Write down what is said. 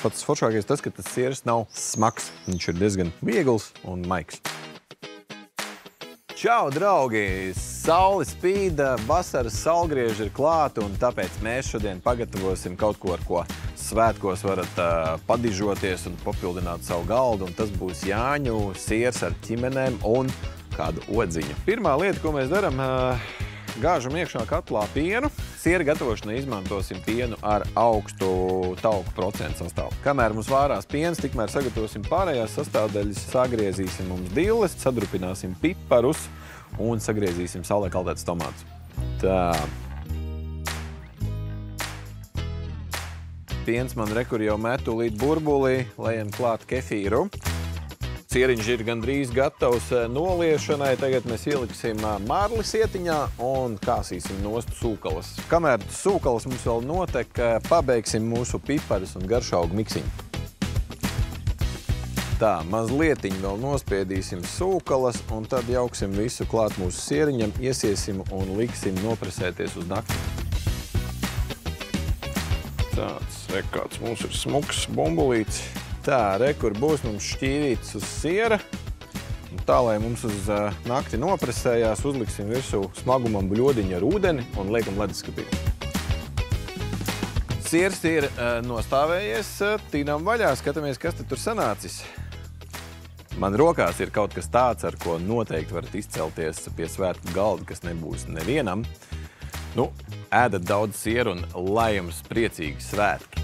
pats foršākais tas, ka tas sieras nav smags. Viņš ir diezgan viegls un maigs. Čau, draugi! Saule spīd, vasaras saulgrieži ir klāti, un tāpēc mēs šodien pagatavosim kaut ko, ar ko svētkos varat padižoties un papildināt savu galdu, un tas būs jāņu siers ar ķimenēm un kādu odziņu. Pirmā lieta, ko mēs daram, gāžam iekšā katlā pienu. Siera gatavošanai izmantosim pienu ar augstu tauku procentu sastāvu. Kamēr mums vārās piens, tikmēr sagatavosim pārējās sastāvdaļas, sagriezīsim mums dilles, sadrupināsim piparus un sagriezīsim saulē kaldētas tomātus. Tā. Piens man rekur jau metu līdz burbulī, lejam klāt kefīru. Sieriņš ir gandrīz gatavs noliešanai. Tagad mēs ieliksim marli sietiņā un kāsīsim nost sūkalas. Kamēr sūkalas mums vēl notek, pabeigsim mūsu piparus un garšaugu miksiņu. Tā, mazlietiņ vēl nospiedīsim sūkalas un tad jauksim visu klāt mūsu sieriņam, iesiesim un liksim nopresēties uz nakti. Tāds, kāds mums ir smuks bumbulīts. Tā, kur būs mums šķīvītas uz siera. Un tā, lai mums uz nakti nopresējās, uzliksim virsū smagumam bļodiņu ar ūdeni un liekam leduskapī. Siers ir nostāvējies, tīnām vaļā, skatāmies, kas te tur sanācis. Man rokās ir kaut kas tāds, ar ko noteikti varat izcelties pie svētku galda, kas nebūs nevienam. Nu, ēdat daudz sieru un lai jums priecīgi svētki!